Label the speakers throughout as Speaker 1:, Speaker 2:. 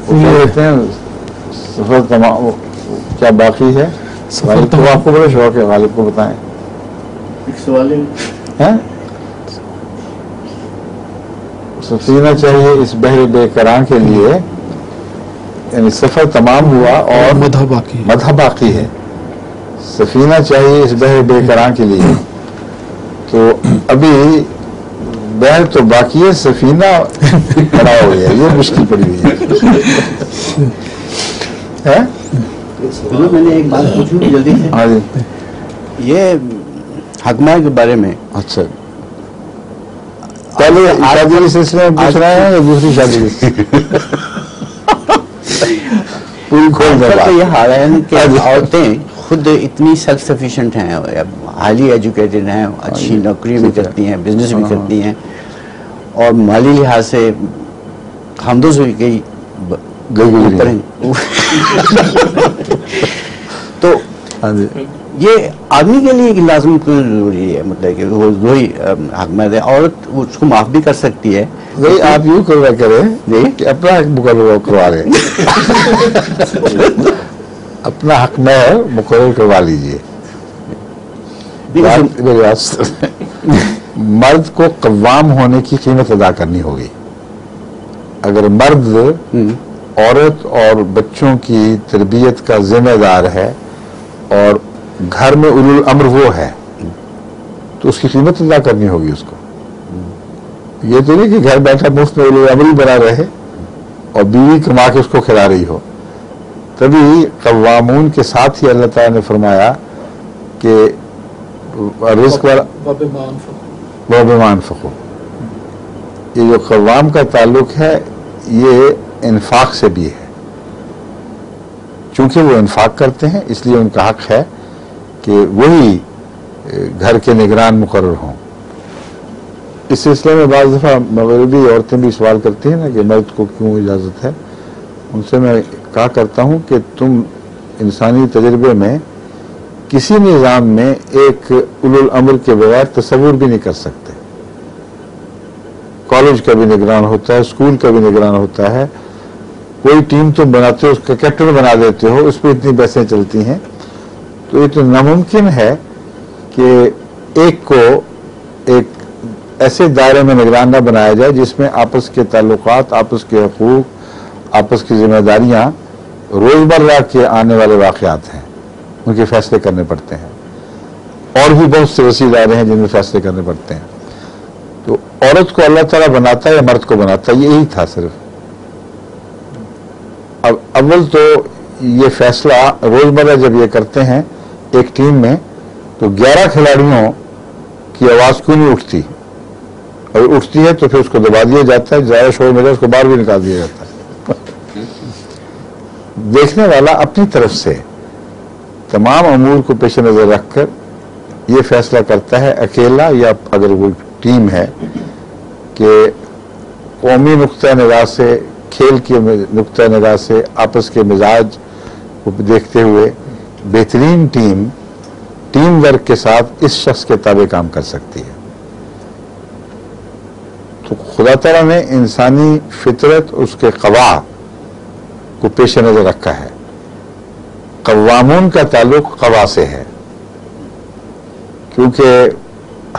Speaker 1: کہتے ہیں سفر تمام کیا باقی ہے؟ غالب کو آپ کو بڑا شوق ہے، غالب کو بتائیں.
Speaker 2: ایک سوال
Speaker 1: ہے سفینہ چاہیے اس بحر بے کراں کے لیے، یعنی سفر تمام ہوا اور مدح باقی ہے. سفینہ چاہیے اس بحر بے کراں کے لیے، تو ابھی بحر تو باقی ہے، سفینہ بنا ہو گیا، یہ مشکل پڑی ہوئی ہے.
Speaker 2: میں نے ایک بات پوچھی جلدی سے.
Speaker 1: ہاں جی.
Speaker 2: یہ حکمہ کے بارے میں
Speaker 1: اچھا، پہلے شادی کے سلسلے میں پوچھ رہے ہیں یا دوسری شادی کے پوری کھول دیں؟
Speaker 2: تو یہ حال ہے کہ عورتیں خود اتنی سیلف سفیشینٹ ہیں، ہائیلی ایجوکیٹڈ ہیں، اچھی نوکری بھی کرتی ہیں، بزنس بھی کرتی ہیں، اور مالی لحاظ سے حمدوں سے بھی اوپر ہیں. تو یہ آدمی کے لیے لازم ضروری ہے، مطلب کہ وہ وہی حکمہ ہے. عورت اس کو معاف بھی کر سکتی ہے.
Speaker 1: نہیں، آپ یوں کروا کریں کہ اپنا حق مقرر کروا لیں، اپنا حق میں مقرر کروا لیجئے. مرد کو قوام ہونے کی قیمت ادا کرنی ہوگی. اگر مرد عورت اور بچوں کی تربیت کا ذمہ دار ہے اور گھر میں اولو الامر وہ ہے، تو اس کی قیمت ادا کرنی ہوگی اس کو. یہ تو نہیں کہ گھر بیٹھا مفت میں اولو الامر بنا رہے اور بیوی کما کے اس کو کھلا رہی ہو. تبھی قوامون کے ساتھ ہی اللہ تعالیٰ نے فرمایا کہ رزق وَبِمَا أَنفَقُوا. یہ جو قوام کا تعلق ہے یہ انفاق سے بھی ہے، چونکہ وہ انفاق کرتے ہیں اس لیے ان کا حق ہے کہ وہی گھر کے نگران مقرر ہوں. اس سلسلے میں بعض دفعہ مغربی عورتیں بھی سوال کرتی ہیں نا کہ مرد کو کیوں اجازت ہے. ان سے میں کہا کرتا ہوں کہ تم انسانی تجربے میں کسی نظام میں ایک اولو الامر کے بغیر تصور بھی نہیں کر سکتے. کالج کا بھی نگران ہوتا ہے، اسکول کا بھی نگران ہوتا ہے. کوئی ٹیم تم بناتے ہو، اس کا کیپٹن بنا دیتے ہو، اس پہ اتنی بحثیں چلتی ہیں. تو یہ تو ناممکن ہے کہ ایک کو ایک ایسے دائرے میں نگران نہ بنایا جائے جس میں آپس کے تعلقات، آپس کے حقوق، آپس کی ذمہ داریاں روزمرہ کے آنے والے واقعات ہیں، ان کے فیصلے کرنے پڑتے ہیں. اور بھی بہت سے وسیع دائرے ہیں جن میں فیصلے کرنے پڑتے ہیں. تو عورت کو اللہ تعالیٰ بناتا ہے یا مرد کو بناتا ہے، یہی تھا صرف. اب اول تو یہ فیصلہ روزمرہ جب یہ کرتے ہیں ایک ٹیم میں تو 11 کھلاڑیوں کی آواز کیوں نہیں اٹھتی؟ اگر اٹھتی ہے تو پھر اس کو دبا دیا جاتا ہے، زیادہ شور میں اس کو باہر بھی نکال دیا جاتا ہے. دیکھنے والا اپنی طرف سے تمام امور کو پیش نظر رکھ کر یہ فیصلہ کرتا ہے اکیلا یا اگر وہ ٹیم ہے کہ قومی نقطہ نگاہ سے، کھیل کے نقطہ نگاہ سے، آپس کے مزاج کو دیکھتے ہوئے بہترین ٹیم ورک کے ساتھ اس شخص کے تابع کام کر سکتی ہے. تو خدا تعالیٰ نے انسانی فطرت، اس کے قوا کو پیش نظر رکھا ہے. قوامون کا تعلق قوا سے ہے، کیونکہ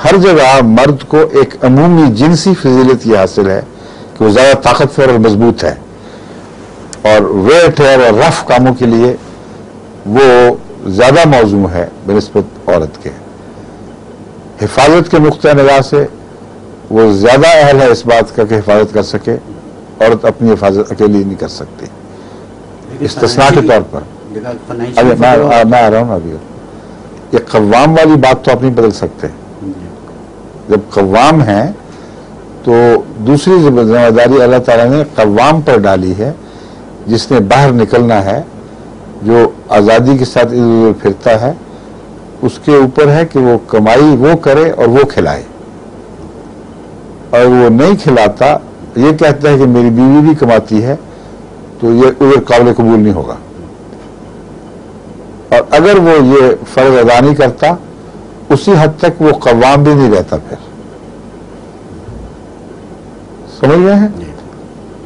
Speaker 1: ہر جگہ مرد کو ایک عمومی جنسی فضیلت یہ حاصل ہے کہ وہ زیادہ طاقتور اور مضبوط ہے، اور ویٹ اور رف کاموں کے لیے وہ زیادہ موزوں ہے بنسبت عورت کے. حفاظت کے نقطہ نگاہ سے وہ زیادہ اہل ہے اس بات کا کہ حفاظت کر سکے. عورت اپنی حفاظت اکیلی نہیں کر سکتی استثناء کے طور پر. ابھی میں آ رہا ہوں ابھی. یہ قوام والی بات تو آپ نہیں بدل سکتے. جب قوام ہیں تو دوسری ذمہ داری اللہ تعالیٰ نے قوام پر ڈالی ہے، جس نے باہر نکلنا ہے، جو آزادی کے ساتھ ادھر ادھر پھرتا ہے، اس کے اوپر ہے کہ وہ کمائی وہ کرے اور وہ کھلائے. اور وہ نہیں کھلاتا، یہ کہتا ہے کہ میری بیوی بھی کماتی ہے، تو یہ ادھر قابل قبول نہیں ہوگا. اور اگر وہ یہ فرض ادا نہیں کرتا اسی حد تک وہ قوام بھی نہیں رہتا. پھر سمجھ گئے ہیں؟